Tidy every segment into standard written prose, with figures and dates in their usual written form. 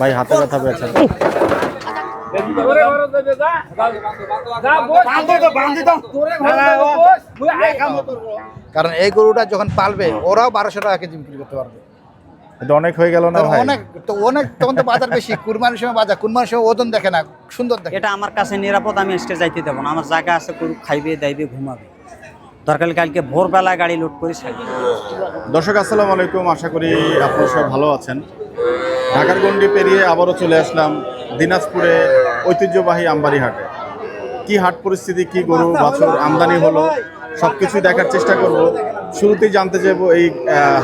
ভাই হাতে ব্যথা পেয়েছেন। কারণ এই গরুটা যখন পালবে ওরাও 1200 টাকা কেজি বিক্রি করতে পারবে। এটা অনেক হয়ে গেল না ভাই? অনেক তখন তো বাজার বেশি, কুরবানির সময় বাজার, কুরবানির সময় ওজন দেখে না, সুন্দর দেখে। এটা আমার কাছে নিরাপদ, আমি আজকে যাইতে দেবো না। আমার জায়গা আছে, গরু খাইবে দাইবে ঘুমাবে, দরকার কালকে ভোরবেলায় গাড়ি লোড করে ছাড়বে। দর্শক আসসালামু আলাইকুম, আশা করি আপনারা সবাই ভালো আছেন। ঢাকার গণ্ডি পেরিয়ে আবারও চলে আসলাম দিনাজপুরে ঐতিহ্যবাহী আমবাড়ি হাটে। কি হাট পরিস্থিতি, কি গরু বাছুর আমদানি হলো, সব কিছুই দেখার চেষ্টা করব। শুরুতেই জানতে চাইবো এই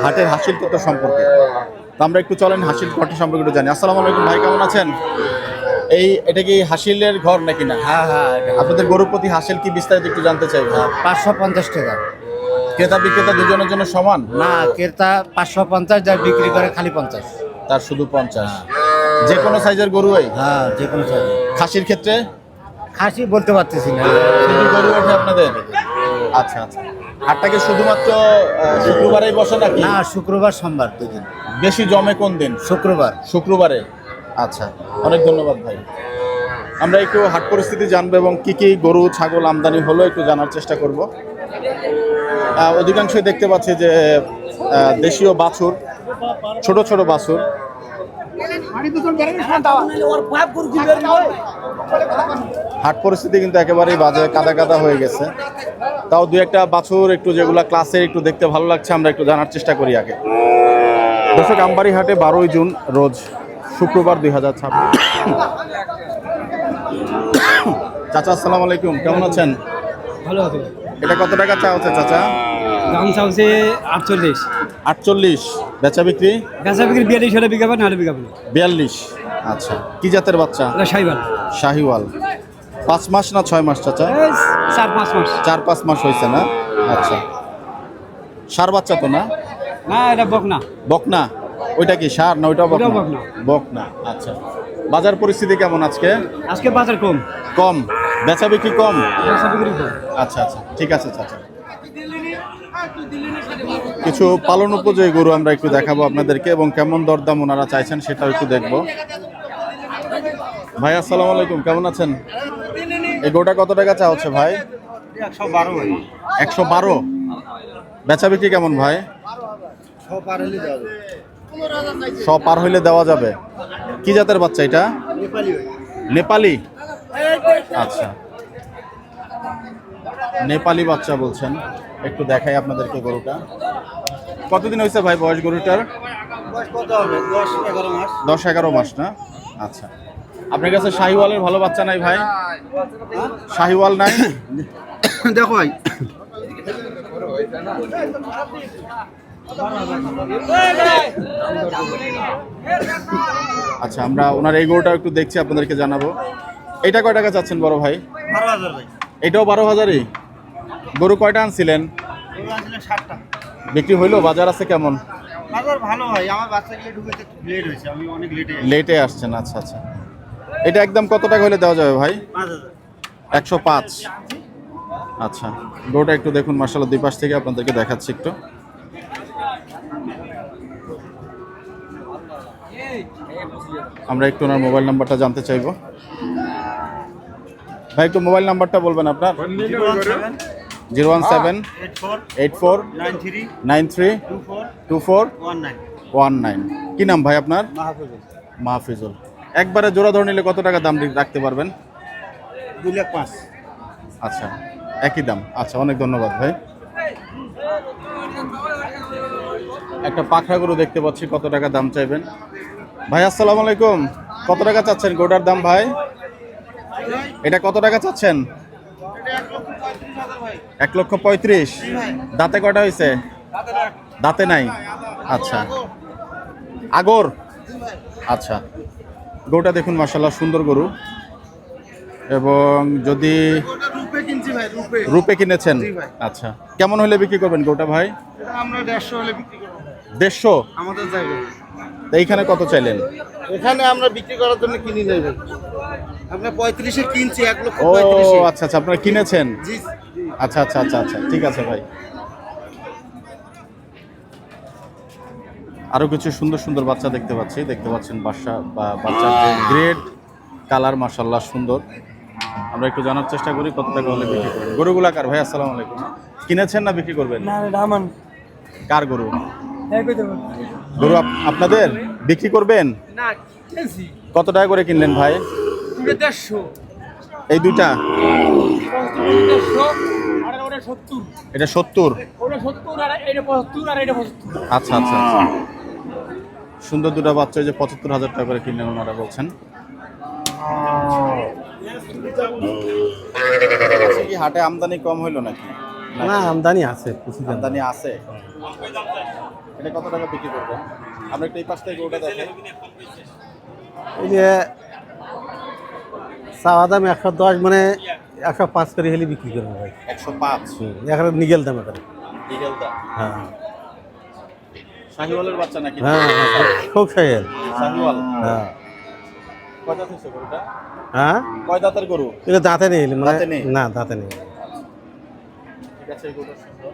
হাটের হাসিল তত্ত্ব সম্পর্কে। তো আমরা একটু চলেন হাসিল ঘরটি সম্পর্কে একটু জানি। আসসালামু আলাইকুম ভাই, কেমন আছেন? এটা কি হাসিলের ঘর নাকি না? হ্যাঁ হ্যাঁ, আপনাদের গরুর প্রতি হাসিল কি বিস্তারিত একটু জানতে চাইবো। 550 টাকা। ক্রেতা বিক্রেতা দুজনের জন্য সমান না, ক্রেতা 550, যা বিক্রি করে খালি 50। তার শুধু 50। যে কোনো সাইজের গরু? হ্যাঁ, যে কোনো সাইজ। খাসির ক্ষেত্রে খাসি বলতে পারতেছি না, শুধু গরু ওঠে আপনাদের? আচ্ছা আচ্ছা। হাটটাকে শুধুমাত্র শুক্রবারেই বসে নাকি? না, শুক্রবার সোমবার দুদিন। বেশি জমে কোন দিন? শুক্রবারে। আচ্ছা, অনেক ধন্যবাদ ভাই। আমরা একটু হাট পরিস্থিতি জানবো এবং কি কি গরু ছাগল আমদানি হলো একটু জানার চেষ্টা করব। অধিকাংশই দেখতে পাচ্ছি যে দেশীয় বাছুর, ছোট ছোট বাছুর। হাট পরিস্থিতি কিন্তু একেবারেই বাজে, কাদা কাদা হয়ে গেছে। তাও দু একটা বাছুর একটু যেগুলা ক্লাসে একটু দেখতে ভালো লাগছে, আমরা একটু জানার চেষ্টা করি আগে। দর্শক, আমবাড়ি হাটে 12ই জুন রোজ শুক্রবার 2026। চাচা আসসালামু আলাইকুম, কেমন আছেন? ভালো আছে। এটা কত টাকা চা হচ্ছে চাচা? দাম চাচ্ছে 48। 48। বেচা বিক্রি? বেচা বিক্রি 42 হলে বিকাবে, না হলে বিকাবে না। 42। আচ্ছা, কি জাতের বাচ্চা? এটা শাহিওয়াল। শাহিওয়াল। 5 মাস না 6 মাস চাচা? 4-5 মাস। 4-5 মাস হয়েছে না? আচ্ছা, ষাঁড় বাচ্চা তো না? না, এটা বকনা। বকনা? ওইটা কি ষাঁড় না ওইটাও বকনা? বকনা। বকনা। আচ্ছা, বাজার পরিস্থিতি কেমন আজকে? আজকে বাজার কম। কম? বেচা বিক্রি কম? বেচা বিক্রি কম। আচ্ছা আচ্ছা, ঠিক আছে চাচা। কিছু পালন উপযোগী গরু আমরা একটু দেখাবো আপনাদেরকে এবং কেমন দরদাম ওনারা চাইছেন সেটাও একটু দেখবো। ভাই আসসালামু আলাইকুম, কেমন আছেন? এই গরুটা কত টাকা চা হচ্ছে ভাই? 112। 112। বেচা বিক্রি কেমন ভাই? 100 পার হইলে দেওয়া যাবে। কি জাতের বাচ্চা এটা? নেপালি। আচ্ছা, নেপালি বাচ্চা বলছেন। একটু দেখাই আপনাদেরকে গরুটা। কতদিন হয়েছে ভাই বয়স গরুটার? 10-11 মাস না? আচ্ছা, আপনার কাছে শাহিওয়ালের ভালো বাচ্চা নাই ভাই? শাহিওয়াল নাই? দেখো ভাই, আচ্ছা, আমরা ওনার এই গরুটা একটু দেখছি, আপনাদেরকে জানাবো। এটা কয় টাকা চাচ্ছেন বড় ভাই? 12,000 ভাই। এটাও 12,000-ই? গরু কয়টা আনছিলেন? বিক্রি হইলো? বাজার আছে কেমন? বাজার ভালো ভাই, আমার বাচ্চা গিয়ে ঢুকেছে, লেট হয়েছে, আমি অনেক লেটে আসছেন। আচ্ছা আচ্ছা, এটা একদম কত টাকা হলে দেওয়া যাবে ভাই? 105। আচ্ছা, গরুটা একটু দেখুন মাশাআল্লাহ, দুই পাশ থেকে আপনাদেরকে দেখাচ্ছি একটু। আমরা একটু ওনার মোবাইল নাম্বারটা জানতে চাইবো। ভাই একটু মোবাইল নাম্বারটা বলবেন আপনার। 0178494932419। কি নাম ভাই আপনার? মাহফিজুল। একবারে জোড়া ধরে নিলে কত টাকা দাম রাখতে পারবেন? 2,05,000। আচ্ছা, একই দাম। আচ্ছা, অনেক ধন্যবাদ ভাই। একটা পাখরা গরু দেখতে পাচ্ছি, কত টাকা দাম চাইবেন ভাই? আসসালামু আলাইকুম, কত টাকা চাচ্ছেন গরুটার দাম ভাই? এটা কত টাকা চাচ্ছেন? 1,35,000। দাঁতে কয়টা হয়েছে? দাঁতে নাই। আচ্ছা, আগর। আচ্ছা, গরুটা দেখুন মাশাআল্লাহ, সুন্দর গরু। এবং যদি রূপে কিনেছেন? আচ্ছা, কেমন হলে বিক্রি করবেন গরুটা ভাই? আমরা 150 হলে বিক্রি করব। 150 আমাদের জায়গায়। তো এইখানে কত চাইলেন? এখানে আমরা বিক্রি করার জন্য কিনি নাই ভাই, আমরা 35-এ কিনছি। 1,35,000। ও আচ্ছা আচ্ছা, আপনারা কিনেছেন? জি। আচ্ছা আচ্ছা আচ্ছা আচ্ছা, ঠিক আছে ভাই। আরও কিছু সুন্দর সুন্দর বাচ্চা দেখতে পাচ্ছেন বাচ্চার যে গ্রেড কালার মাশাল্লাহ সুন্দর। আমরা একটু জানার চেষ্টা করি কত টাকা হলে বিক্রি করবেন। গরুগুলা কার ভাই? আসসালামু আলাইকুম। কিনেছেন না বিক্রি করবেন? কার গরু? গরু আপনাদের বিক্রি করবেন? কত টাকা করে কিনলেন ভাই? এই দুইটা এটা 70। আচ্ছা আচ্ছা আচ্ছা। সুন্দর দুটো বাচ্চা যে 75,000 টাকা করে কিনলেন ওনারা বলছেন। কি হাটে আমদানি কম হইলো নাকি? না, আমদানি আছে, আমদানি আছে। এটা কত টাকা বিক্রি করবেন? আমরা একটু এই পাশ থেকে ওটা দেখাই। এই যে চাওয়া দাম 110, মানে 105 করে হলে বিক্রি করবো ভাই। 105 এখানে নিগেল দাম এখানে। ডিজেল দা হ্যাঁ শাহিওয়ালের বাচ্চা নাকি? হ্যাঁ, খুব সাইল। শাহিওয়াল। হ্যাঁ কয় দাঁত হইছে গরুটা? হ্যাঁ, কয় দাঁতের গরু? এটা দাঁতে নেই, মানে দাঁতে নেই? না, দাঁতে নেই। ঠিক আছে, এই গরুটা সুন্দর।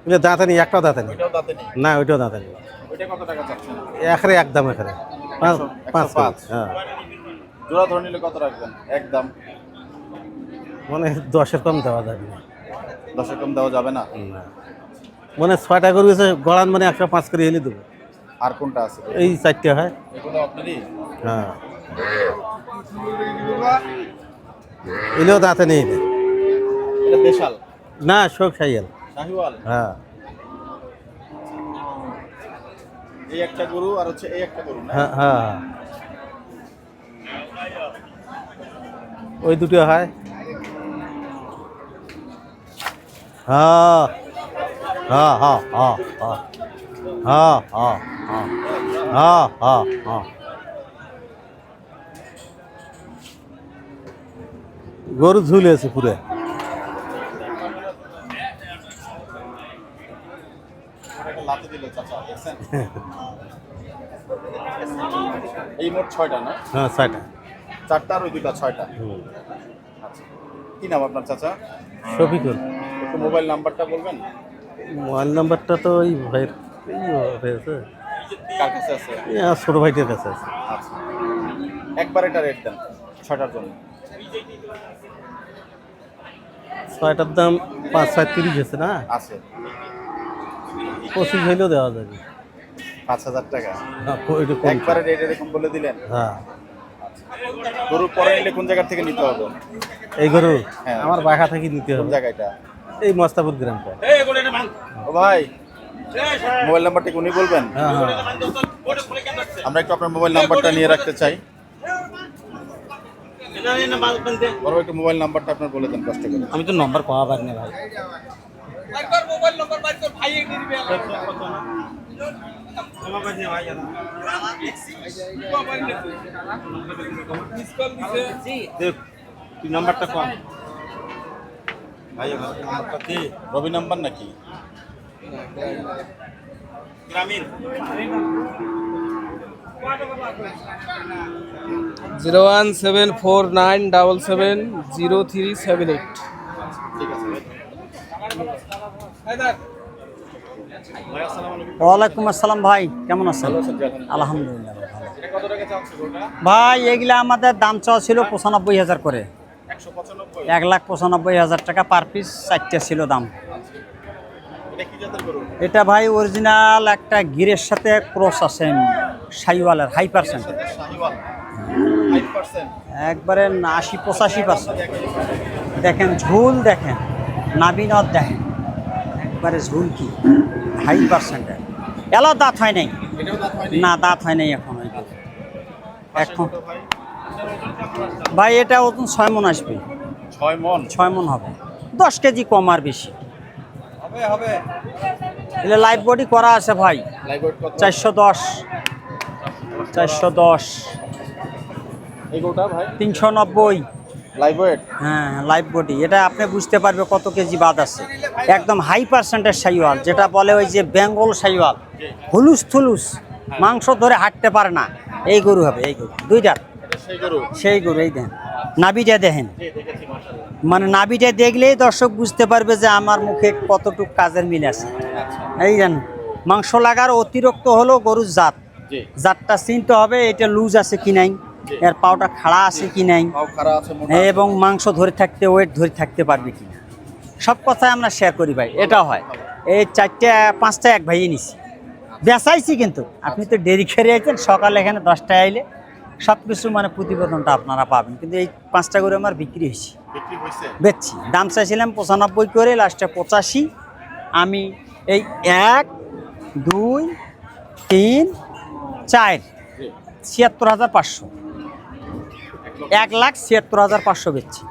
এটা দাঁতে নেই, একটাও দাঁতে নেই। ওইটাও দাঁতে নেই? না, ওইটাও দাঁতে নেই। ওইটা কত টাকা চাচ্ছেন? এখানে একদম, এখানে 5। হ্যাঁ, জোড়া ধরে নিলে কত রাখবেন একদম? মানে 10-এর কম দেওয়া যাবে না। 10 কম দেওয়া যাবে না? না, মানে 6টা গরু আছে গড়ান, মানে 105 করে হলে দেবো। আর কোনটা আছে? এই 4টে হয়। এগুলো আপনারই? হ্যাঁ, এলেও দাঁতে নেই। এটা দেশাল না, সব সাইয়াল। শাহিওয়াল। হ্যাঁ, এই একটা গরু আর হচ্ছে এই একটা গরু না? হ্যাঁ, হ্যাঁ, ওই দুটো হয়। হ্যাঁ হ্যাঁ হ্যাঁ হ্যাঁ হ্যাঁ হ্যাঁ হ্যাঁ হ্যাঁ হ্যাঁ। গরু ঝুলে আছে পুরে। ওটাকে লাথি দিল চাচা, দেখছেন? এই মোট 6টা না? হ্যাঁ, 6টা। 4টা আর ওই দুইটা 6টা। আচ্ছা, কি নাম আপনার চাচা? শফিকুল। একটু মোবাইল নাম্বারটা বলবেন? মোবাইল নাম্বারটা তো ওই ভাইয়ের, আছে, কার কাছে আছে? ছোট ভাইটার কাছে আছে। আচ্ছা, একবার এটা রেট দেন 6টার জন্য। 6টার দাম 5-7-30 আছে না? আছে 25 হইলেও দেওয়া যাবে। 5,000 টাকা হ্যাঁ, একটু কম। একবারে রেট এরকম বলে দিলেন? হ্যাঁ, গরু পরে নিলে কোন জায়গা থেকে নিতে হবে? এই গরু হ্যাঁ। আমার বাসা থেকে নিতে কোন হবে, জায়গাটা? এই মস্তাপুর গ্রামটা। ও ভাই, মোবাইল নাম্বারটা কি উনি বলবেন? হ্যাঁ হ্যাঁ, আমরা একটু আপনার মোবাইল নাম্বারটা নিয়ে রাখতে চাই। বড় একটু মোবাইল নাম্বারটা আপনার বলে দেন কষ্ট করে। আমি তো নম্বর পাওয়া পারি না ভাই। নাম্বারটা কম ভাই, নাম্বারটা কি রবি নাম্বার নাকি? গ্রামীণ 01749770378। ঠিক আছে ভাই, আসসালামু আলাইকুম। ওয়ালাইকুম আসসালাম ভাই, কেমন আছেন? ভালো আছেন? আলহামদুলিল্লাহ ভালো। এটা কত টাকা চাচ্ছে গরুটা? ভাই এগুলা আমাদের দাম চাওয়া ছিল 95,000 করে। 195। 1,95,000 টাকা পার পিস, 4টে ছিল দাম। এটা কি জাতের গরু? এটা ভাই অরিজিনাল একটা গিরের সাথে ক্রস আছে, শাহিওয়ালের 100%। শাহিওয়াল 5%। একবারে 80-85%। দেখেন ঝুল, দেখেন নাবিনত, দেখেন একবারে ঝুল কি 100%। এলো দাঁত হয় নাই? এটাও দাঁত হয়নি? না, দাঁত হয় নাই এখন। এখন কত ভাই? ভাই এটা ওজন 6 মণ আসবে। 6 মণ? 6 মণ হবে, 10 কেজি কম আর বেশি। হবে হবে। এলে লাইভ বডি করা আছে ভাই, লাইভ ওয়েট কত? 410। এই গরুটা ভাই 390। Live weight? হ্যাঁ, লাইভ বডি। এটা আপনি বুঝতে পারবে কত কেজি বাদ আছে। একদম 100%-এর শাহিওয়াল, যেটা বলে ওই যে বেঙ্গল শাহিওয়াল, হুলুস থুলুস, মাংস ধরে হাঁটতে পারে না, এই গরু হবে। এই গরু দুইটা এটা সেই গরু? সেই গরু। এই দেখেন নাভিটা, দেখেন জি, দেখেছি মাশাআল্লাহ। মানে নাভিটা দেখলেই দর্শক বুঝতে পারবে যে আমার মুখে কতটুকু কাজের মিল আছে। আচ্ছা, এই জান মাংস লাগার অতিরিক্ত হলো গরুর জাত, জি জাতটা চিনতে হবে এটা লুজ আছে কি নাই, এর পাউটা খাড়া আছে কি নাই, পাও খাড়া আছে মোটা এবং মাংস ধরে থাকতে ওয়েট ধরে থাকতে পারবে কিনা, সব কথাই আমরা শেয়ার করি ভাই। এটা হয় এই 4টা 5টা এক ভাইয়ে নিছি, বেচাইছি কিন্তু আপনি তো দেরি করে আইছেন, সকালে এখানে 10টায় আইলে সব কিছু মানে প্রতিবেদনটা আপনারা পাবেন, কিন্তু এই 5টা করে আমার বিক্রি হয়েছে, বিক্রি হয়েছে বেচছি। দাম চাইছিলাম 95 করে, লাস্টে 85। আমি এই 1 2 3 4 ৭৬,৫০০, 1,৭৬,৫০০ বেচছি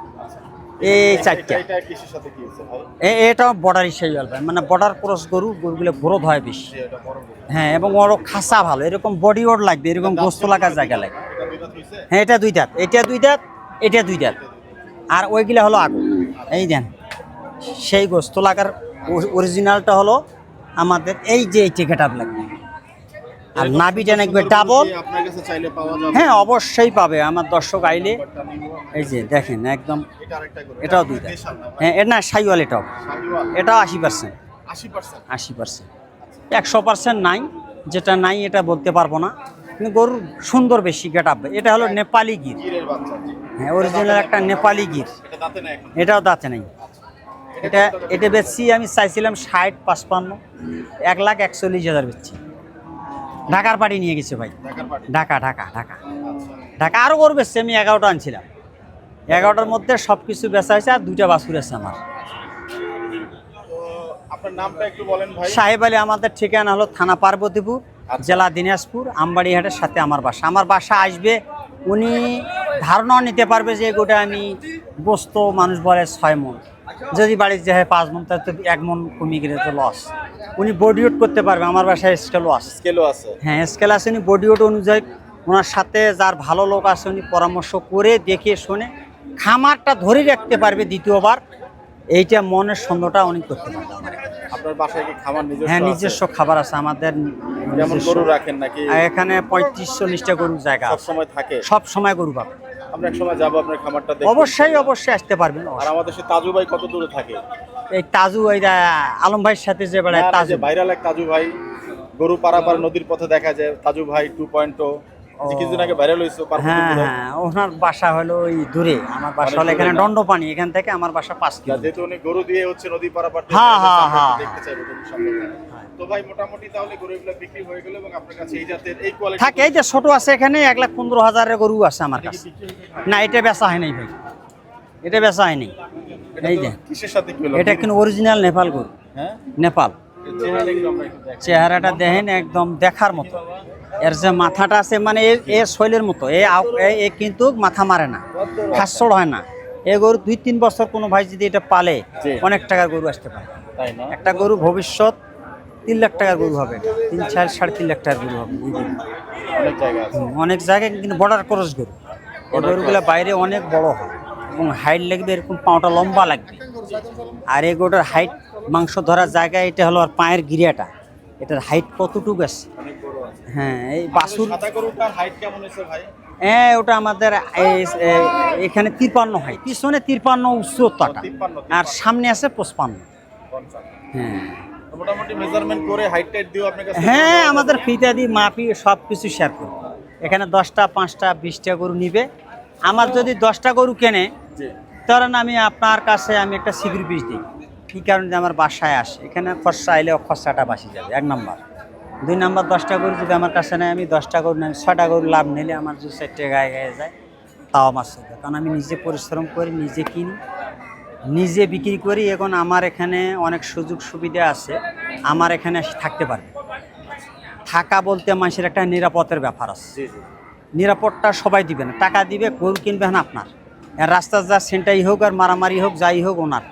এই 4টা। এটা কিসের সাথে কি হয়েছে ভাই? এটাও বর্ডার হিসেবে চলবে, মানে বর্ডার ক্রস গরুগুলো গ্রোথ হয় বেশি। জি, এটা বড় গরু। হ্যাঁ, এবং ওরও খাসা ভালো, এরকম বডি ওর লাগবে, এরকম গোস্ত লাগার জায়গা লাগবে। এটা দুই দাঁত হয়েছে? হ্যাঁ, এটা 2 দাঁত, এটা 2 দাঁত, এটা 2 দাঁত, আর ওইগুলা হলো আগুন। এই দেন সেই গোস্ত লাগার অরিজিনালটা হলো আমাদের এই যে এই টিকেট আপ লাগবে, আর নাবিটা নাকবে ডাবল। আপনার কাছে চাইলে পাওয়া যাবে। হ্যাঁ, অবশ্যই পাবে আমার দর্শক আইলে। এই যে দেখেন একদম, এটা আরেকটা গরু। এটাও 2 দাঁত। দেশাল না ভাই? হ্যাঁ, এটা না সাইওয়াল, এটাও শাহিওয়াল? এটাও 80%। 80%? 80%, 100% নাই, যেটা নাই এটা বলতে পারবো না, কিন্তু গরুর সুন্দর বেশি গেট আপ। এটা হলো নেপালি গির, গিরের বাচ্চা। জি। হ্যাঁ অরিজিনাল একটা নেপালি গির, এটা দাঁতে না এখন? এটাও দাঁতে নেই। এটা বেচছি আমি চাইছিলাম 60 55, 1,41,000 বেচছি। ঢাকার পাটি নিয়ে গেছে ভাই, ঢাকার পাটি? ঢাকা ঢাকা ঢাকা আচ্ছা। ঢাকা। আরও গরু বেচছি, আমি 11টা আনছিলাম, 11টার মধ্যে সব কিছু বেচা হয়েছে, আর 2টা বাছুর আছে আমার। তো আপনার নামটা একটু বলেন ভাই। সাহেব আলী, আমাদের ঠিকানা হলো থানা পার্বতীপুর, জেলা দিনাজপুর, আমবাড়িহাটের সাথে আমার বাসা। আমার বাসা আসবে, উনি ধারণাও নিতে পারবে যে গোটা আমি বস্ত মানুষ বলে 6 মণ, যদি বাড়ির যে হয় 5 মণ, তাহলে তো 1 মণ কমে গেলে তো লস। উনি বডি ওয়েট করতে পারবে, আমার বাসায় স্কেলও আছে। স্কেলও আছে? হ্যাঁ, স্কেল আছে, উনি বডি ওয়েট অনুযায়ী ওনার সাথে যার ভালো লোক আছে উনি পরামর্শ করে দেখে শুনে খামারটা ধরে রাখতে পারবে দ্বিতীয়বার, এইটা মনের সন্দেহটা উনি করতে পারবে আমার এখানে। আপনার বাসায় কি খামার নিজস্ব? হ্যাঁ, আছে? নিজস্ব খাবার আছে আমাদের, যেমন নিজস্ব। গরু রাখেন নাকি? আর এখানে 35-40টা গরুর জায়গা সব আছে, সময় থাকে? সব সময় গরু পাবে। আমরা এক সময় যাবো আপনার খামারটা দেখতে। অবশ্যই অবশ্যই আসতে পারবেন। আর আমাদের সে তাজু ভাই কত দূরে থাকে? এই তাজু, এই আলম ভাইয়ের সাথে যে বেড়ায় তাজু, ভাইরাল এক তাজু ভাই, গরু পারাপার নদীর পথে দেখা যায় তাজু ভাই 2.0, যে কিছুদিন আগে ভাইরাল হয়েছে হ্যাঁ পার্বতীপুরে। হ্যাঁ, ওনার বাসা হলো ওই দূরে, আমার বাসা হলো অনেক এখানে দূরে না? দণ্ডপানি, এখান থেকে আমার বাসা 5 কিলো। যেহেতু উনি গরু দিয়ে হচ্ছে নদী পারাপার দিয়ে হ্যাঁ, আমরা হ্যাঁ, একটু হ্যাঁ। দেখতে চাইবো যদি সম্ভব হয়। তো ভাই মোটামুটি তাহলে গরুগুলো বিক্রি হয়ে গেল, এবং আপনার কাছে এই জাতের এই কোয়ালিটি থাকে এই যে ছোট আছে, এখানে 1,15,000 গরু আছে আমার কাছে। না, এটা বেচা হয় নাই ভাই, এটা বেচা হয় নাই। এই যে কিসের সাথে কি হলো? এটা কিন্তু অরিজিনাল নেপাল গরু, হ্যাঁ, নেপাল। চেহারা একটু আমরা একটু দেখি। চেহারাটা দেখেন একদম দেখার মতো, এর যে মাথাটা আছে মানে এ শৈলের মতো, এ কিন্তু মাথা মারে না, খাসড় হয় না। এই গরু 2-3 বছর কোনো ভাই যদি এটা পালে জি। অনেক টাকার গরু আসতে পারে। তাই না? একটা গরু ভবিষ্যৎ 3 লাখ টাকার গরু হবে, 3-4-3.5 লাখ টাকার গরু হবে এই গরু। অনেক জায়গা আছে। অনেক জায়গায় কিন্তু বর্ডার ক্রস গরু, এই গরুগুলো বাইরে অনেক বড় হয় এবং হাইট লাগবে, এরকম পাওটা লম্বা লাগবে। আর এই গরুটার হাইট, মাংস ধরার জায়গায় এটা হলো আর পায়ের গিরিয়াটা, এটার হাইট কতটুকু আছে। অনেক বড় আছে। হ্যাঁ, এই বাছুর, সাদা গরুটার হাইট কেমন হয়েছে ভাই? হ্যাঁ ওটা আমাদের এখানে 53 হয়, পিছনে 53 উচ্চতাটা, 53, আর সামনে আছে 55। 50। হ্যাঁ তো মোটামুটি মেজারমেন্ট করে হাইট টাইট দিও আপনার কাছে? হ্যাঁ, আমাদের ফিতা দিয়ে মাপি সব কিছু শেয়ার করি। এখানে 10টা 5টা 20টা গরু নিবে, আমার যদি 10টা গরু কেনে, জি। ধরেন আমি আপনার কাছে আমি একটা সিকিউর পিস দিই, কী কারণে আমার বাসায় আসে, এখানে খরচা আইলে খরচাটা বাঁচি যাবে 1 নাম্বার। 2 নাম্বার, 10টা গরু যদি আমার কাছে নেয়, আমি 10টা গরু নেই, 6টা গরু লাভ নিলে আমার 2-4টে গায়ে গায়ে যায়, তাও আমার সাথে, কারণ আমি নিজে পরিশ্রম করি, নিজে কিনি, নিজে বিক্রি করি। এখন আমার এখানে অনেক সুযোগ সুবিধা আছে, আমার এখানে এসে থাকতে পারবে। থাকা বলতে মানুষের একটা নিরাপত্তার ব্যাপার আছে, জি জি। নিরাপত্তা সবাই দিবে না, টাকা দিবে, গরু কিনবেন আপনার, আর রাস্তা যা সেন্টাই হোক আর মারামারি হোক যাই হোক ওনার,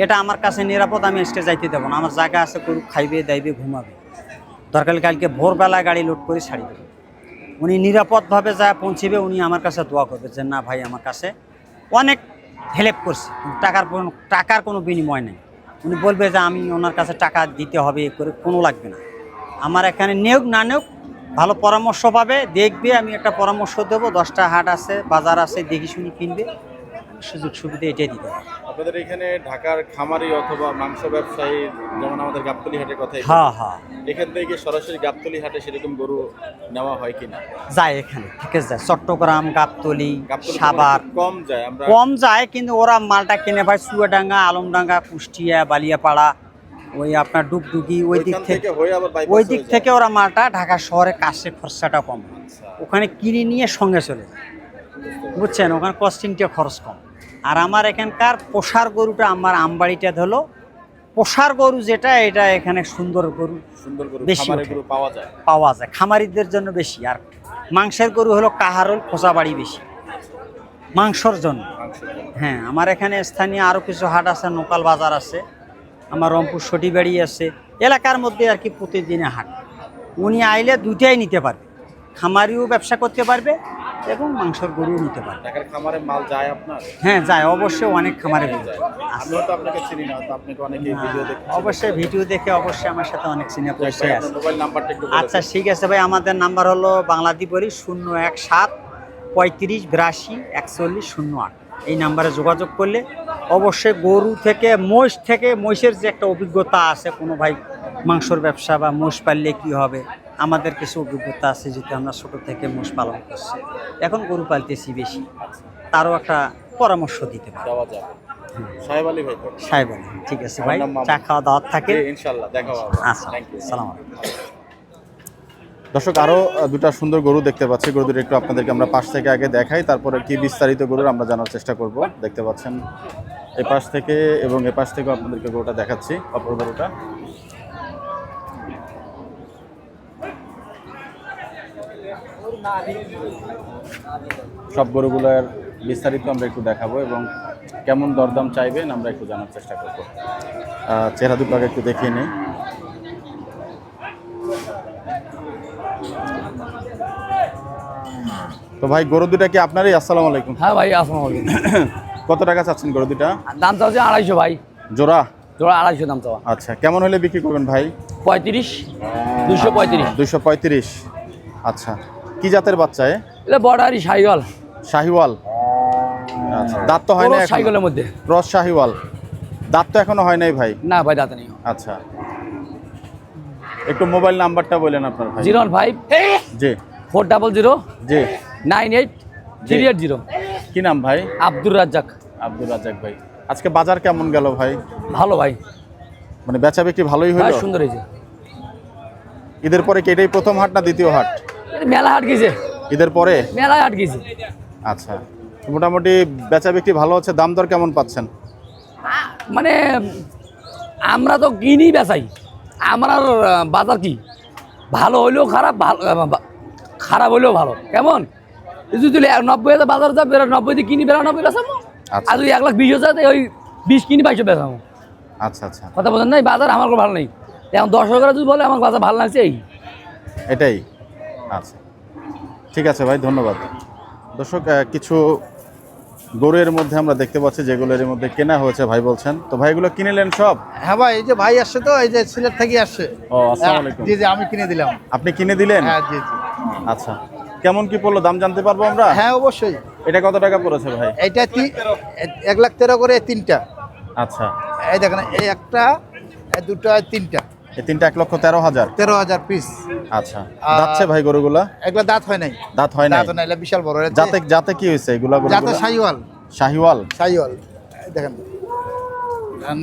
এটা আমার কাছে নিরাপদ, আমি এসে যাইতে দেবো না। আমার জায়গা আছে, গরু খাইবে দাইবে ঘুমাবে, দরকার কালকে ভোরবেলা গাড়ি লোড করে ছাড়ি দেবে, উনি নিরাপদভাবে যা পৌঁছিবে, উনি আমার কাছে দোয়া করবে যে না ভাই আমার কাছে অনেক হেল্প করছে, টাকার কোনো বিনিময় নেই। উনি বলবে যে আমি ওনার কাছে টাকা দিতে হবে, এ করে কোনো লাগবে না। আমার এখানে নেওক না নেওক ভালো পরামর্শ পাবে, দেখবে, আমি একটা পরামর্শ দেবো, 10টা হাট আছে, বাজার আছে, দেখি শুনি কিনবে, সুযোগ সুবিধা এটাই দিতে হবে। আপনাদের এখানে ঢাকার খামারি অথবা মাংস ব্যবসায়ী, যেমন আমাদের গাবতলী হাটের কথাই বলি, হ্যাঁ হ্যাঁ এখান থেকে সরাসরি গাবতলী হাটে সেরকম গরু নেওয়া হয় কিনা? যায়, এখানে থেকে যায় চট্টগ্রাম, গাবতলী, গাবতলী সাভার একটু কম যায়, আমরা কম যায়, কিন্তু ওরা মালটা কিনে ভাই চুয়াডাঙ্গা, আলমডাঙ্গা, কুষ্টিয়া, বালিয়াপাড়া, ওই আপনার ডুগডুগি ওই দিক ওইখান থেকে থেকে হয়ে আবার bypass ওই হয়ে দিক যায়। থেকে ওরা মালটা ঢাকা শহরে কাছে খরচাটা কম, ওখানে কিনে নিয়ে সঙ্গে চলে যায়, বুঝছেন, ওখানে কস্টিংটা খরচ কম। আর আমার এখানকার পোষার গরুটা, আমার আমবাড়িটা হলো পোষার গরু যেটা, এটা এখানে সুন্দর গরু সুন্দর গরু, বেশি খামারের ওঠে। গরু পাওয়া যায়। পাওয়া যায়, খামারিদের জন্য বেশি। আর মাংসের গরু হলো কাহারল, খোঁচাবাড়ি বেশি মাংসর জন্য। মাংসের গরু। হ্যাঁ, আমার এখানে স্থানীয় আরও কিছু হাট আছে, লোকাল বাজার আছে, আমার রংপুর সটিবাড়ি আছে, এলাকার মধ্যে আর কি প্রতিদিনে হাট। উনি আইলে দুইটাই নিতে পারবে, খামারিও ব্যবসা করতে পারবে এবং মাংসের গরুও নিতে পারবে। ঢাকার খামারে মাল যায় আপনার? হ্যাঁ যায়, অবশ্যই অনেক খামারে গরু যায়। আছে। আমিও তো আপনাকে চিনি না, তো আপনাকে অনেকে ভিডিও দেখে অবশ্যই ভিডিও দেখে অবশ্যই আমার সাথে অনেক সিনে পরিচয় আছে। মোবাইল নাম্বারটা একটু বলে আচ্ছা দিন। ঠিক আছে ভাই, আমাদের নাম্বার হলো বাংলাদ্বীপেরই 017 35 82 41 08। এই নাম্বারে যোগাযোগ করলে অবশ্যই গরু থেকে, মহিষের যে একটা অভিজ্ঞতা আছে, কোনো ভাই মাংসর ব্যবসা বা মোষ পাললে কি হবে, আমাদের কিছু অভিজ্ঞতা আছে, যেহেতু আমরা ছোটো থেকে মোষ পালন করছি, এখন গরু পালতেছি বেশি, তারও একটা পরামর্শ দিতে পারে। দেওয়া যাবে। সাহেব আলী ভাই তো? সাহেব আলী, ঠিক আছে ভাই, আমার নাম মামুন। চা খাওয়া দাওয়াত থাকে। জি, ইনশাআল্লাহ দেখা হবে। আচ্ছা, থ্যাংক ইউ। সালাম আলাইকুম। দর্শক, আরো দুটা সুন্দর গরু দেখতে পাচ্ছি। গরু দুটো একটু আপনাদেরকে আমরা পাশ থেকে আগে দেখাই, তারপরে কি বিস্তারিত গরুর আমরা জানার চেষ্টা করব। দেখতে পাচ্ছেন এই পাশ থেকে এবং এ পাশ থেকেও আপনাদেরকে গরুটা দেখাচ্ছি, অপর গরুটা। সব গরুগুলোর বিস্তারিত আমরা একটু দেখাবো এবং কেমন দরদাম চাইবেন আমরা একটু জানার চেষ্টা করব। চেহারা দুটো আগে একটু দেখিয়ে নিই। তো ভাই, গরু দুটা কি আপনারই? আসসালামু আলাইকুম। হ্যাঁ ভাই, আসসালামু আলাইকুম। কত টাকা চাচ্ছেন গরু দুটা? দাম চাচ্ছে 250 ভাই, জোড়া? জোড়া 250 দাম চাওয়া। আচ্ছা, কেমন হলে বিক্রি করবেন ভাই? 35, 235। 235। আচ্ছা, কি জাতের বাচ্চা? এটা বর্ডারি সাইকেল, শাহিওয়াল? আচ্ছা, দাঁত তো হয় না এখন? সাইকেলের মধ্যে। ক্রস শাহিওয়াল, দাঁত তো এখনো হয় নাই ভাই? না ভাই, দাঁতে নেই। আচ্ছা, একটু মোবাইল নাম্বারটা বলেন আপনার ভাই। 015 জি 400 জি 98 380। কি নাম ভাই? আব্দুর রাজ্জাক। আব্দুর রাজ্জাক ভাই। আজকে বাজার কেমন গেল ভাই? ভালো ভাই, মানে বেচা বিক্রি ভালোই ভাই হলো? সুন্দর হয়েছে। ঈদের পরে কি এটাই প্রথম হাট না দ্বিতীয় হাট? এটা মেলা হাট গেছে, ঈদের পরে? মেলা হাট গেছে। আচ্ছা, মোটামুটি বেচা বিক্রি ভালো হচ্ছে। দাম দর কেমন পাচ্ছেন? মানে আমরা তো কিনি বেচাই, আমার আর বাজার কি ভালো হইলেও খারাপ, ভালো খারাপ হইলেও ভালো। কেমন যদি 90 বাজার যা 90 দিয়ে কিনি, 90 বেচামো। আচ্ছা। আর যদি 1,20,000 ওই 20 কিনি 22 বেচামো। আচ্ছা আচ্ছা, কথা বলেন নাই, বাজার আমার কোনো ভালো নেই। এখন দর্শকরা যদি বলে আমার বাজার ভালো লাগছে, এই এটাই। আচ্ছা, ঠিক আছে ভাই, ধন্যবাদ। দর্শক, কিছু গরুর মধ্যে আমরা দেখতে পাচ্ছি যেগুলো এর মধ্যে কেনা হয়েছে ভাই বলছেন। তো ভাই, এগুলো কিনেলেন সব? হ্যাঁ ভাই, এই যে ভাই আসছে, তো এই যে সিলেট থেকে আসছে। ও, আসসালামু আলাইকুম। জি জি, আমি কিনে দিলাম। আপনি কিনে দিলেন? হ্যাঁ জি জি। আচ্ছা, কেমন কি পড়লো, দাম জানতে পারবো আমরা? হ্যাঁ অবশ্যই। এটা কত টাকা পড়েছে ভাই? এইটা 1,13,000 করে তিনটা। আচ্ছা, এই দেখেন, এই একটা, এই দুটো, এই তিনটা, এই তিনটা 1,13,000। 13,000 পিস। আচ্ছা, যাচ্ছে ভাই গরুগুলা? এগুলা দাঁত হয় নাই। দাঁত হয় নাই? দাঁত হয় নাই, এগুলা বিশাল বড়। যাতে যাতে কি হয়েছে এগুলা? যাতে শাহিওয়াল। শাহিওয়াল? শাহিওয়াল, এই দেখেন,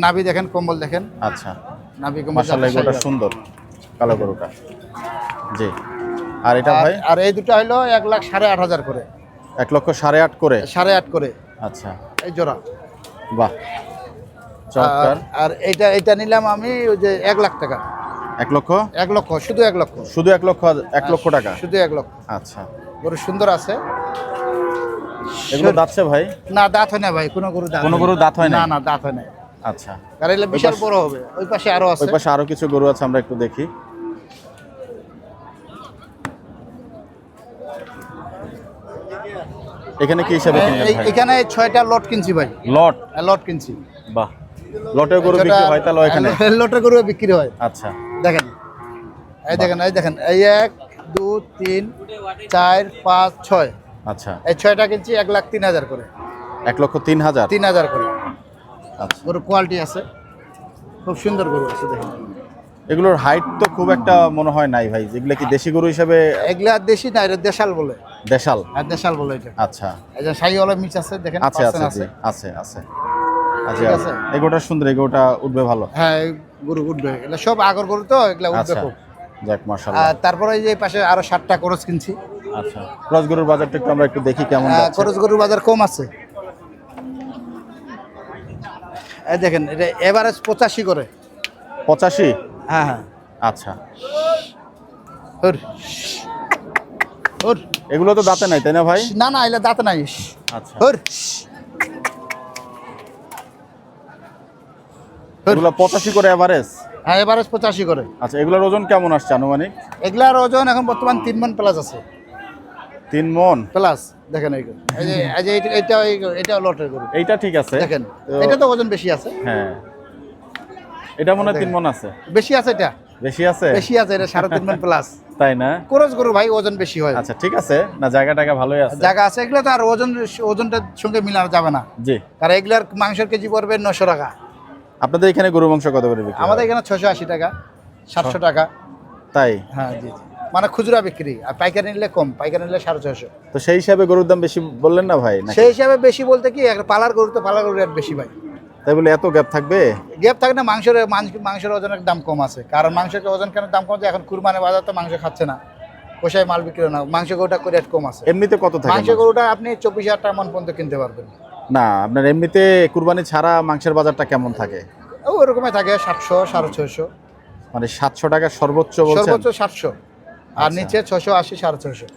নাভি দেখেন, কম্বল দেখেন। আচ্ছা, নাভি কম্বল। মাশাআল্লাহ, জাতে গরুটা শাহিওয়াল। সুন্দর, কালো গরুটা। জি, আর এটা ভাই? আর এই দুটো হলো 1,08,500 করে। 1,08,500 করে? 8.5 করে। আচ্ছা, এই জোড়া। বাহ, চমৎকার। আর এইটা নিলাম আমি ওই যে 1 লাখ টাকা। 1 লক্ষ? 1 লক্ষ, শুধু 1 লক্ষ। শুধু 1 লক্ষ? 1 লক্ষ টাকা? শুধু 1 লক্ষ। আচ্ছা, গরু সুন্দর আছে। এগুলো দাঁতছে ভাই? না, দাঁত হয় না ভাই, কোনো গরু দাঁত কোনো হয় গরু দাঁত হয় না? না না, দাঁত হয় না। আচ্ছা, কারণ এগুলো বিশাল বড় হবে। ওই পাশে আরো আছে। ওই পাশে আরো কিছু গরু আছে, আমরা একটু দেখি। এখানে কি হিসাবে কিনলেন ভাই? এখানে 6টা লট কিনছি ভাই। লট? লট কিনছি। বাহ, লটে গরু বিক্রি হয় তাহলে এখানে? লটের গরু বিক্রি হয়। আচ্ছা, দেখেন, এই দেখেন, এই দেখেন, এই 1 2 3 4 5 6। আচ্ছা, এই 6টা কিনছি 1,03,000 করে। 1,03,000। 3,000 করে। আচ্ছা, গরু কোয়ালিটি আছে, খুব সুন্দর গরু আছে দেখেন। এগুলোর হাইট তো খুব একটা মনে হয় নাই ভাই, যেগুলো কি দেশি গরু হিসেবে? এগুলা দেশি না, এটা দেশাল বলে। দেশাল? আর দেশাল বলে এটা। আচ্ছা এই যে শাহিওয়ালা মিচ আছে দেখেন, আছে পার্সেন্ট আছে জি, আছে আছে। আচ্ছা, ঠিক আছে। এগোটা সুন্দর, এগোটা উঠবে ভালো। হ্যাঁ এই গরু উঠবে, এগুলা সব আগর গরু তো, এগুলা উঠবে আচ্ছা, খুব। যাক মাশাআল্লাহ। আর তারপরে এই যে পাশে আরো 7টা করস কিনছি। আচ্ছা, ক্রস গরুর বাজারটা একটু আমরা একটু দেখি কেমন যাচ্ছে। করস গরুর বাজার কম আছে। এই দেখেন এটা এভারেজ 85 করে। 85? হ্যাঁ হ্যাঁ। আচ্ছা, হুর হুর। এগুলো তো দাঁতে নাই তাই না ভাই? না না, এগুলা দাঁত নাই। আচ্ছা, হুর। এগুলো 85 করে এভারেজ? হ্যাঁ এভারেজ 85 করে। আচ্ছা, এগুলোর ওজন কেমন আসছে আনুমানিক? এগুলার ওজন এখন বর্তমান 3 মণ প্লাস আছে। 3 মণ প্লাস দেখেন এইগুলো। এই যে এটা লটের গরু। এইটা ঠিক আছে দেখেন তো- এটা তো ওজন বেশি আছে। হ্যাঁ, এটা মনে হয় 3 মণ আছে। বেশি আছে এটা, বেশি আছে? বেশি আছে, এটা 3.5 মণ প্লাস। তাই না? কোরস গরু ভাই ওজন বেশি হয়। আচ্ছা, ঠিক আছে, না জায়গা টাকা ভালোই আছে। জায়গা আছে, এগুলো তো আর ওজনটার সঙ্গে মিলানো যাবে না, জি। কারণ এগুলার মাংসের কেজি পড়বে 900 টাকা। আপনাদের এখানে গরু মাংস কত করে বিক্রি হয়? আমাদের এখানে 680 টাকা, 700 টাকা। তাই? হ্যাঁ জি জি, মানে খুচরা বিক্রি, আর পাইকারি নিলে কম, পাইকারি নিলে 650। তো সেই হিসাবে গরুর দাম বেশি বললেন না ভাই নাকি? সেই হিসাবে বেশি বলতে কি, একটা পালার গরু তো পালার গরু রেট বেশি ভাই। তাই বলে এত গ্যাপ থাকবে? গ্যাপ থাকে না, মাংসের ওজনের দাম কম আছে, কারণ মাংসের ওজন কেন দাম কম আছে, এখন কুরবানি বাজার তো মাংস খাচ্ছে না, কোষায় মাল বিক্রি না, মাংস গরুটা করে রেট কম আছে। এমনিতে কত থাকে মাংস গরুটা আপনি 24,000 টাকা মন পর্যন্ত কিনতে পারবেন। না, আপনার এমনিতে কুরবানি ছাড়া মাংসের বাজারটা কেমন থাকে? ওরকমই থাকে 700, 650, মানে 700 টাকা সর্বোচ্চ বলছেন? সর্বোচ্চ 700, আর আচ্ছা। নিচে 680, 650।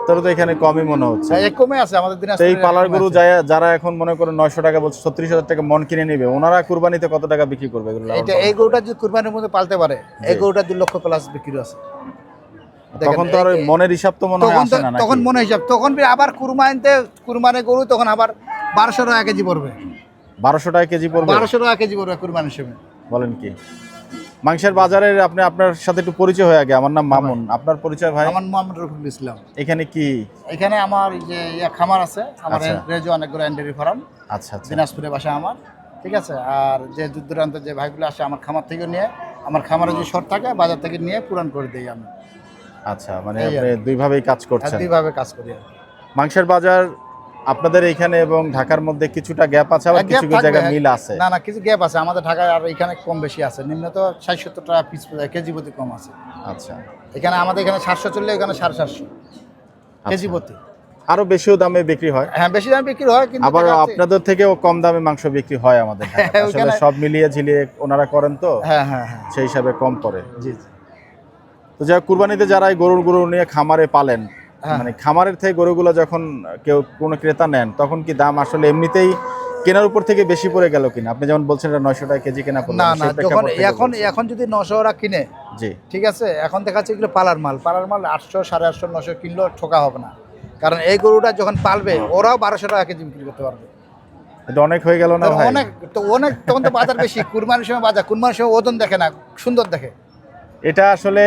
তাহলে তো এখানে কমই মনে হচ্ছে। হ্যাঁ, কমে আছে আমাদের তো দিনাজপুরে। এই পালার গরু যারা এখন মনে করেন 900 টাকা বলছে, 36,000 টাকা মন কিনে নেবে, ওনারা কুরবানিতে কত টাকা বিক্রি করবে এগুলো? এটা এই গরুটা যদি কুরবানির মধ্যে পালতে পারে, এই গরুটা 2 লক্ষ প্লাস বিক্রি আছে। তখন তো আর ওই মনের হিসাব তো মনে হয় তখন আসে না নাকি? তখন মনে হিসাব, তখন আবার কুরবানি গরু তখন আবার 1200 টাকা কেজি পড়বে। 1200 টাকা কেজি পড়বে? 1200 টাকা কেজি পড়বে কুরবানির সময়। বলেন কি? মাংসের বাজারের আপনার সাথে একটু পরিচয় হয়ে আগে। আমার নাম মামুন, আপনার পরিচয় ভাই? আমার মোহাম্মদ রফিকুল ইসলাম। এখানে কি? এখানে আমার এই যে খামার আছে, আমার আচ্ছা। রেজো অনেকগুলো ডেয়ারি ফার্ম, আচ্ছা আচ্ছা, দিনাজপুরে বাসা আমার, ঠিক আছে। আর যে দূর দূরান্ত যে ভাইগুলো আসে আমার খামার থেকে নিয়ে, আমার খামারে যে শর্ট থাকে বাজার থেকে নিয়ে পূরণ করে দিই আমি। আচ্ছা, মানে এই আর আপনি দুইভাবেই কাজ আর করছেন। দুইভাবে কাজ করি আর কি। মাংসের বাজার আপনাদের এইখানে এবং ঢাকার মধ্যে কিছুটা গ্যাপ আছে, আবার Gap কিছু কিছু থাকবে, জায়গায় মিল আছে। না না, কিছু গ্যাপ আছে আমাদের ঢাকায়, আর এখানে কম বেশি আছে। নিম্ন তো 60-70 টাকা পিস কেজি প্রতি কম আছে। আচ্ছা এখানে আমাদের এখানে 700 চললে এখানে 750 কেজি আচ্ছা। প্রতি। আরো বেশিও দামে বিক্রি হয়, হ্যাঁ বেশি দাম বিক্রি হয়, কিন্তু আবার দেখা যাচ্ছে- আপনাদের থেকেও কম দামে মাংস বিক্রি হয় আমাদের ঢাকাতে। আসলে ওইখানে- সব মিলিয়ে ঝিলিয়ে ওনারা করেন তো, হ্যাঁ হ্যাঁ হ্যাঁ সেই হিসাবে কম পড়ে। জি জি। তো যাই হোক, কুরবানিতে যারা এই গরু নিয়ে খামারে পালেন, হ্যাঁ। মানে খামারের থেকে গরুগুলো যখন কেউ কোনো ক্রেতা নেন, তখন কি দাম আসলে এমনিতেই কেনার উপর থেকে বেশি পড়ে গেল কিনা? আপনি যেমন বলছেন এটা 900 টাকা কেজি কেনা পড়লো, না না, সেই প্রেক্ষাপট থেকে এখন বলছি। এখন যদি 900 ওরা কিনে, জি, ঠিক আছে, এখন দেখা যাচ্ছে এগুলো পালার মাল 800, 850, 900 কিনলেও ঠকা হবে না, কারণ এই গরুটা যখন পালবে ওরাও 1200 টাকা কেজি বিক্রি করতে পারবে। এটা অনেক হয়ে গেল না ভাই? অনেক তখন তো বাজার বেশি, কুরবানির সময় বাজার, কুরবানির সময় ওজন দেখে না, সুন্দর দেখে। এটা আসলে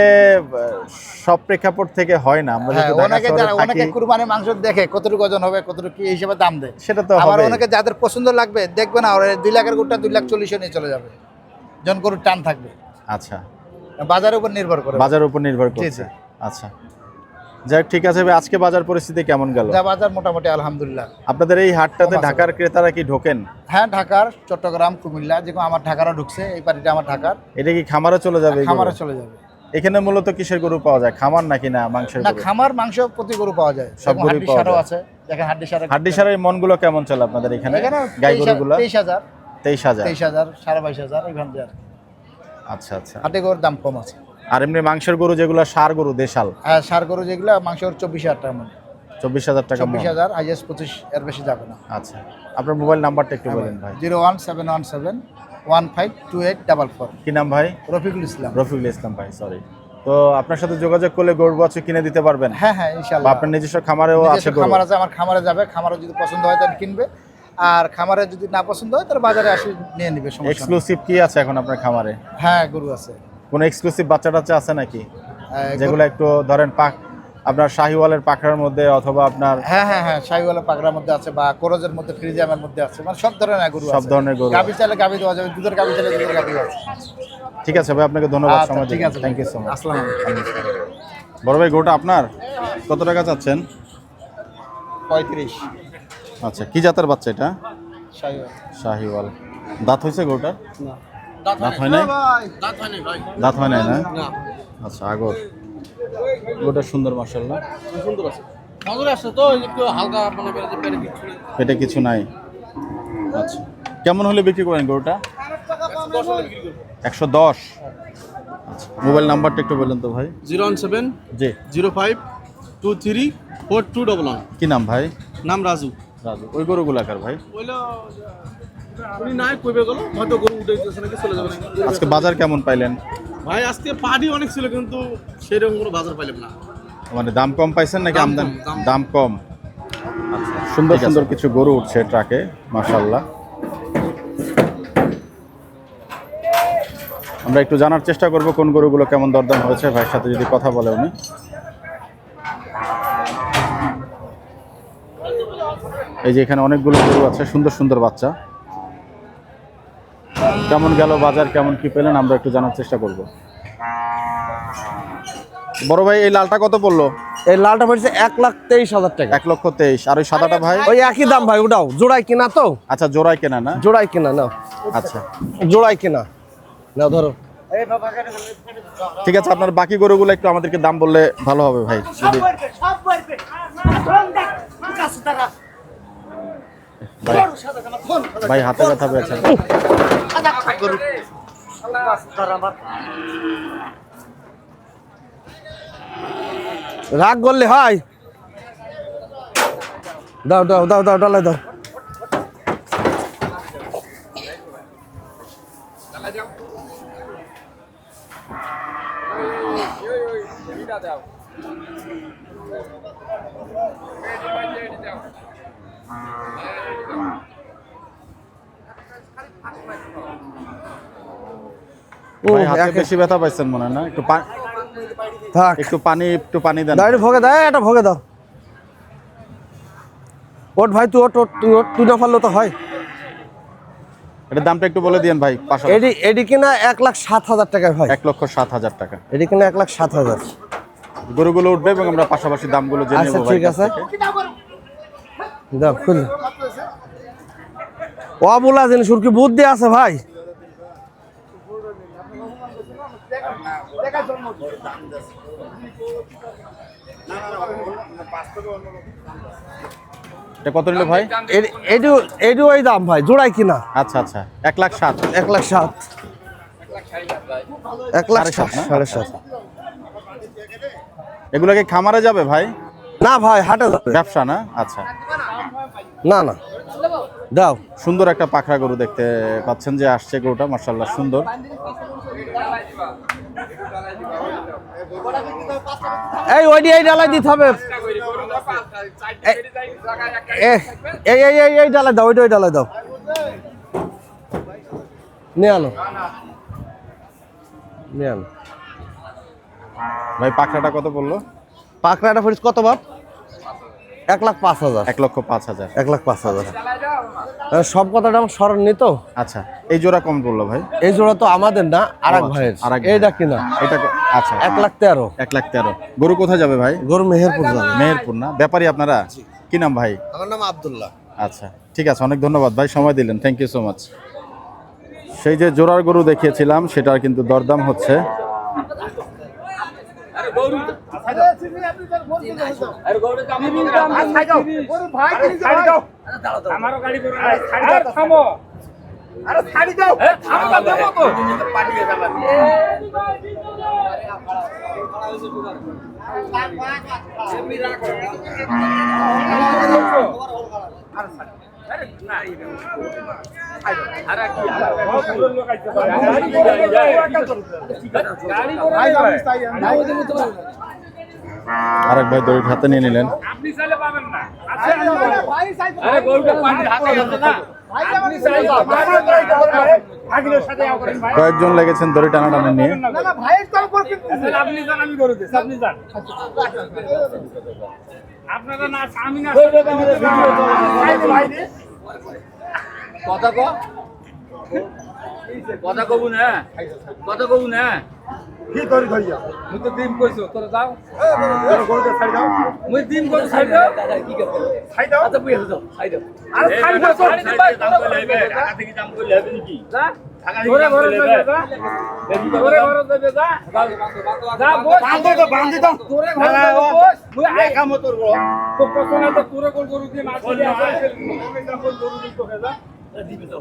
সব প্রেক্ষাপট থেকে হয় না। আমরা হ্যাঁ, যেহেতু ঢাকা শহরে অনেকে থাকি, কুরবানির মাংস দেখে কতটুকু ওজন হবে, কতটুকু কি হিসেবে দাম দেয়। সেটা তো আবার হবে। অনেকে যাদের পছন্দ লাগবে দেখবে না, ওরা 2 লাখের গরুটা 2,40,000 নিয়ে চলে যাবে, যখন গরুর টান থাকবে। আচ্ছা, বাজারের উপর নির্ভর করে। বাজারের উপর নির্ভর জি, করছে। জি। আচ্ছা, যাই হোক, ঠিক আছে ভাই, আজকে বাজার পরিস্থিতি কেমন গেল? যা বাজার মোটামুটি আলহামদুলিল্লাহ। আপনাদের এই হাটটাতে কম আছে। ঢাকার ক্রেতারা কি ঢোকেন? হ্যাঁ, ঢাকার, চট্টগ্রাম, কুমিল্লা, যেরকম আমার ঢাকারও ঢুকছে, এই পার্টিটা আমার ঢাকার, এটা কি খামারে চলে যাবে এই গরু? খামারে চলে যাবে। এখানে মূলত কিসের গরু পাওয়া যায়, খামার নাকি না মাংসের না, গরু? খামার মাংস প্রতি গরু পাওয়া যায়, সব গরুই হাড্ডি পাওয়া সারও যায়। আছে, দেখেন হাড্ডি সার। হাড্ডি সারের মনগুলো কেমন চলে আপনাদের এখানে? এখানে গাই গরুগুলো 23,000, 23,000। 23,000, 22,500 এখান থেকে। আচ্ছা আচ্ছা। হাটে গরুর দাম কম আছে। আর এমনি মাংসের গরু যেগুলো ষাঁড় গরু দেশাল, আর সার গরু যেগুলো মাংস 24,000 টাকা মন, 24,000 টাকা মন। 24,000, হাইয়েস্ট 25, এর বেশি যাবে না। আচ্ছা, আপনার মোবাইল নাম্বারটা একটু বলেন ভাই। 01717152844। কি নাম ভাই? রফিকুল ইসলাম। রফিকুল ইসলাম ভাই, সরি। তো আপনার সাথে যোগাযোগ করলে গরু বাছুর কিনে দিতে পারবেন? হ্যাঁ হ্যাঁ, বা ইনশাআল্লাহ। আপনার নিজস্ব খামারেও আছে নিজস্ব গরু? খামার আছে, আমার খামারে যাবে, খামারে যদি পছন্দ হয় তাহলে কিনবে, আর খামারে যদি না পছন্দ হয় তাহলে বাজারে আসে নিয়ে নিবে, সমস্যা নেই। এক্সক্লুসিভ কি আছে এখন আপনার খামারে? হ্যাঁ, গরু আছে। কোনো এক্সক্লুসিভ বাচ্চা টাচ্চা আছে নাকি, গরু- যেগুলো একটু ধরেন আপনার শাহিওয়ালের পাখরার মধ্যে অথবা আপনার হ্যাঁ হ্যাঁ হ্যাঁ, শাহিওয়ালা পাগড়ার মধ্যে আছে বা কোরজের মধ্যে, ফ্রিজিয়ামের মধ্যে আছে, মানে সব ধরনের গরু সব ধরনের গরু গাভী চাইলে গাভী দেওয়া যাবে, দুধের গাভী চাইলে দুধের গাভী আছে। ঠিক আছে ভাই, আপনাকে ধন্যবাদ আচ্ছা, সময় ঠিক দিলেন। আছে, থ্যাংক ইউ সো মাচ। আসসালামু আলাইকুম। বড় ভাই গরুটা আপনার কত টাকা চাচ্ছেন? 35 আচ্ছা, কি জাতের বাচ্চা এটা? শাহিওয়াল। শাহিওয়াল। দাঁত হয়েছে গরুটার? দাঁত হয় নাই? দাঁত হয় নাই না? আচ্ছা, আগর গরুটা সুন্দর মাশাআল্লাহ। পেটে কিছু নাই। আচ্ছা, কেমন হলে বিক্রি করেন গরুটা? 110। আচ্ছা, মোবাইল নাম্বারটা একটু বললেন তো ভাই। 017 জি, 05 23 4211। কি নাম ভাই? নাম রাজু। রাজু। ওই গরুগুলাকার ভাই? ওইলা উনি নাই কইবে গেল, হয়তো গরু উঠাইতেছে নাকি চলে যাবে নাকি। আজকে বাজার কেমন পাইলেন? ভাই আজকে পাড়ি অনেক ছিল কিন্তু সেরকম কোনো বাজার পাইলাম না। মানে দাম কম পাইছেন নাকি দাম কম, আমদানি? দাম কম। দাম কম। আচ্ছা, সুন্দর সুন্দর কিছু গরু উঠছে ট্রাকে মাশাআল্লাহ। আমরা একটু জানার চেষ্টা করব কোন গরুগুলো কেমন দরদাম হয়েছে, ভাইয়ের সাথে যদি কথা বলে উনি। এই যে এখানে অনেকগুলো গরু আছে, সুন্দর সুন্দর বাচ্চা। কেমন গেল বাজার, কেমন কি পেলেন, আমরা একটু জানার চেষ্টা করব। বড় ভাই এই লালটা কত পড়লো? এই লালটা পড়ছে 1,23,000 টাকা। 1,23,000। আর ওই সাদাটা ভাই? ওই একই দাম ভাই, ওটাও জোড়াই কিনা তো। আচ্ছা, জোড়ায় কেনা না? জোড়াই কিনা নাও, আচ্ছা, জোড়াই কিনা নাও, ধরো। ঠিক আছে, আপনার বাকি গরুগুলো একটু আমাদেরকে দাম বললে ভালো হবে ভাই। যদি ভাই হাতে ব্যথা পেয়েছেন। রাগ করলে হয়। দাও দাও দাও দাও, ডালাই দাও। ভাই হাতে বেশি ব্যথা পাইছেন মনে হয় না? একটু থাক, একটু পানি দেন। দাও একটু ভোগে দাও, এটা ভোগে দাও। ওট ভাই, তুই ওট, তুই ওট, তুই না পারলে তো হয়। এটার দামটা একটু বলে দিয়েন ভাই। এডি এডি কিনা 1,07,000 টাকা ভাই। 1,07,000 টাকা। এডি কিনা 1,07,000। গরুগুলো উঠবে এবং আমরা পাশাপাশি দামগুলো জেনে আচ্ছা, নেব ভাই। ঠিক আছে। দাও খুল। ও বলা জিনিস ওর কি বুদ্ধি আছে ভাই? এটা কত নিল ভাই? এডি ওই দাম ভাই, জোড়াই কিনা। আচ্ছা আচ্ছা, 1,07,000। 1,07,000। 1,07,000, 7,500। এগুলোকে খামারে যাবে ভাই? না ভাই, হাটে যাবে। ব্যবসা না? আচ্ছা, না না, দাও। সুন্দর একটা পাখরা গরু দেখতে পাচ্ছেন যে আসছে গরুটা, মাশাআল্লাহ সুন্দর। এই ওইডি এই ডালাই দিতে হবে। এই এই এই এই ডালাই দাও, ওইটা ওই ডালাই দাও। নিয়ে আনো, নিয়ে আনো। ভাই পাখরাটা কত বললো? পাকড়াটা পড়িস কত বাপ? 1,05,000। 1,05,000। 1,05,000। সব কথাটা আমার স্মরণ নিত। আচ্ছা, এই জোড়া কম বললো ভাই? এই জোড়া তো আমাদের না, আরেক আচ্ছা, ভাইয়ের। আরেক এইটা ভাই। কিনা এটা আচ্ছা, 1,13,000। 1,13,000। গরু কোথায় যাবে ভাই? গরু মেহেরপুর যাবে। মেহেরপুর না? ব্যাপারী আপনারা? কি নাম ভাই? আমার নাম আব্দুল্লাহ। আচ্ছা, ঠিক আছে, অনেক ধন্যবাদ ভাই, সময় দিলেন। Thank you so much. সেই যে জোড়ার গরু দেখিয়েছিলাম সেটার কিন্তু দরদাম হচ্ছে। আরেক ভাই দড়ির হাতে নিয়ে নিলেন। কয়েকজন লেগেছেন দড়ি টানাটানি নিয়ে। কথা কবু না, কথা কবু না। কি করি ভাইয়া? মুই তো ডিম কইছো, তোরা যাও। তোরা গরুটা ছাড়ি দাও। মুই ডিম কইছো ছাড়ি দাও। কি করব? ছাড়ি দাও। আচ্ছা বুঝে দাও, ছাড়ি দাও। আরে ছাড়ি দাও, ছাড়ি দাও। দাম কই লাগবে? টাকা থেকে দাম কই লাগবে নাকি? যা। টাকা থেকে দাম কই লাগবে? বেশি করে ঘরে দেবে যা। যা বস। বাঁধি দাও। তোরে ঘরে দেবে বস। মুই একা মত করব। তো প্রথমে তো তোরে কোন গরু দিয়ে মাছ দিয়ে আছে। আমি দাম কোন গরু দিয়ে তোকে যা। দিবি তো।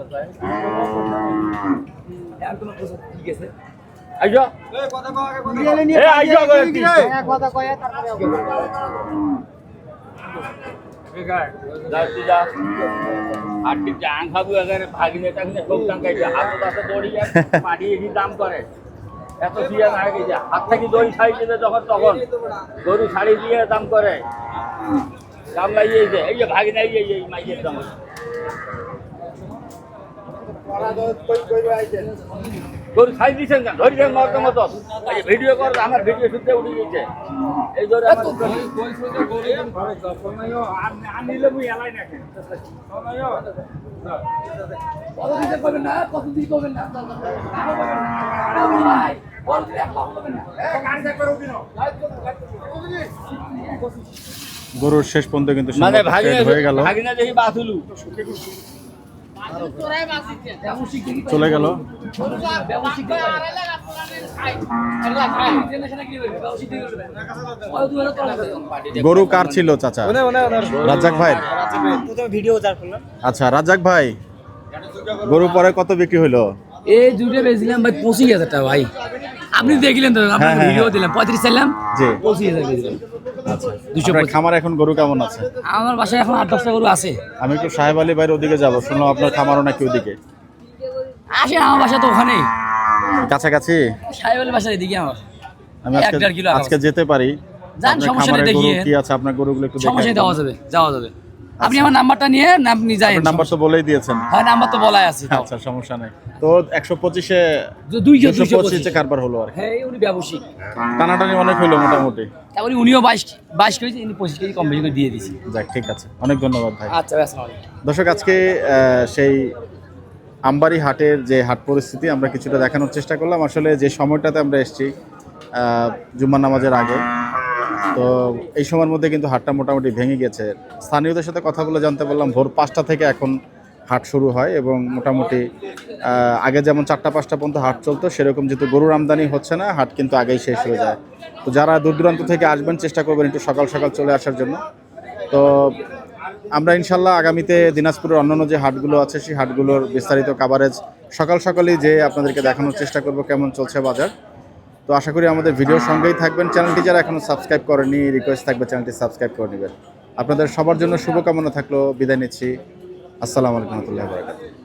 আর কোন প্রশ্ন ঠিক আছে? আইজো এ কথা কও আগে কথা কও এ আইজো কি কথা কয় তারপরে এ গায় যাচ্ছি যা আর ঠিক জাং খাবু আগে ভাগিনে টাকনে সব টাঙ্গাই যা হাত দাসে দড়ি আর পাড়ি এই দাম করে এত দিয়া না আগে যা হাত থেকে দড়ি ছাই দিতে যখন তখন গরু ছাড়ি দিয়ে দাম করে দাম লাগিয়ে যে এই যে ভাগিনে এই মাইয়ের দাম গরু ছাই দিছেন কেন ধরি দেন মত মত এই ভিডিও কর আমার ভিডিও শুনতে উঠে গেছে এই ধরে আমার কইছো যে গরু দিন ঘরে যাও সময়ও আর নিলে মুই এলাই না কেন সময়ও কত দিতে পারবেন না কত দিতে পারবেন না ভাই বল দিলে পাবেন না গাড়ি চেক করে উঠিনো গরুর শেষ পর্যন্ত কিন্তু মানে হয়ে গেল, ভাগিনা দেখি বাসুলু চলে গেল। গরু কার ছিল চাচা? রাজ্জাক ভাই। আচ্ছা রাজ্জাক ভাই, গরু পরে কত বিক্রি হইলো? এই দুটো বেচলাম ভাই 25,000 টাকা ভাই। আপনি দেখলেন তো, আপনার ভিডিও দিলাম 35 চাইলাম, জি 25,000 বেচলাম। আপনার খামার এখন গরু কেমন আছে? আমার বাসায় এখন 8-10টা গরু আছে। আমি একটু সাহেব আলী ভাইয়ের ওদিকে যাবো, শুনলাম আপনার খামারও নাকি ওদিকে। আসে আমার বাসা তো ওখানেই কাছাকাছি। সাহেব আলী বাসার এদিকে আমার। আমি 1-1.5 কিলো আজকে যেতে পারি? যান, আপনার সমস্যা খামারে নেই, গরু দেখিয়ে কি আছে আপনার গরুগুলো একটু সমস্যা দেখাই। দেওয়া যাবে, যাওয়া যাবে। আপনি আমার নাম্বারটা নিয়ে আপনি যাই। নাম্বার তো বলেই দিয়েছেন। হ্যাঁ নাম্বার তো বলাই আছে। আচ্ছা সমস্যা নাই। তো 125-এ 225 কারবার হলো আর কি। হ্যাঁ উনি ব্যবসায়িক, টানাটানি অনেক হইলো মোটামুটি। তারপরে উনিও 22 কেজি, ইনি 25 কেজি কম বেশি করে দিয়ে দিয়েছি। যাক ঠিক আছে, অনেক ধন্যবাদ ভাই। আচ্ছা আসসালামু আলাইকুম। দর্শক আজকে সেই আমবাড়ি হাটের যে হাট পরিস্থিতি আমরা কিছুটা দেখানোর চেষ্টা করলাম। আসলে যে সময়টাতে আমরা এসেছি জুম্মার নামাজের আগে, তো এই সময়ের মধ্যে কিন্তু হাটটা মোটামুটি ভেঙে গেছে। স্থানীয়দের সাথে কথা বলে জানতে পারলাম ভোর 5টা থেকে এখন হাট শুরু হয় এবং মোটামুটি আগে যেমন 4টা-5টা পর্যন্ত হাট চলতো, সেরকম যেহেতু গরুর আমদানি হচ্ছে না, হাট কিন্তু আগেই শেষ হয়ে যায়। তো যারা দূর দূরান্ত থেকে আসবেন চেষ্টা করবেন একটু সকাল সকাল চলে আসার জন্য। তো আমরা ইনশাল্লাহ আগামীতে দিনাজপুরের অন্যান্য যে হাটগুলো আছে সেই হাটগুলোর বিস্তারিত কাভারেজ সকাল সকালেই যে আপনাদেরকে দেখানোর চেষ্টা করব কেমন চলছে বাজার। তো আশা করি আমাদের ভিডিওর সঙ্গেই থাকবেন। চ্যানেলটি যারা এখনও সাবস্ক্রাইব করেনি, রিকোয়েস্ট থাকবে চ্যানেলটি সাবস্ক্রাইব করে নেবেন। আপনাদের সবার জন্য শুভকামনা থাকলো, বিদায় নিচ্ছি। আসসালামু আলাইকুম ওয়া রাহমাতুল্লাহি ওয়া বারাকাতুহু।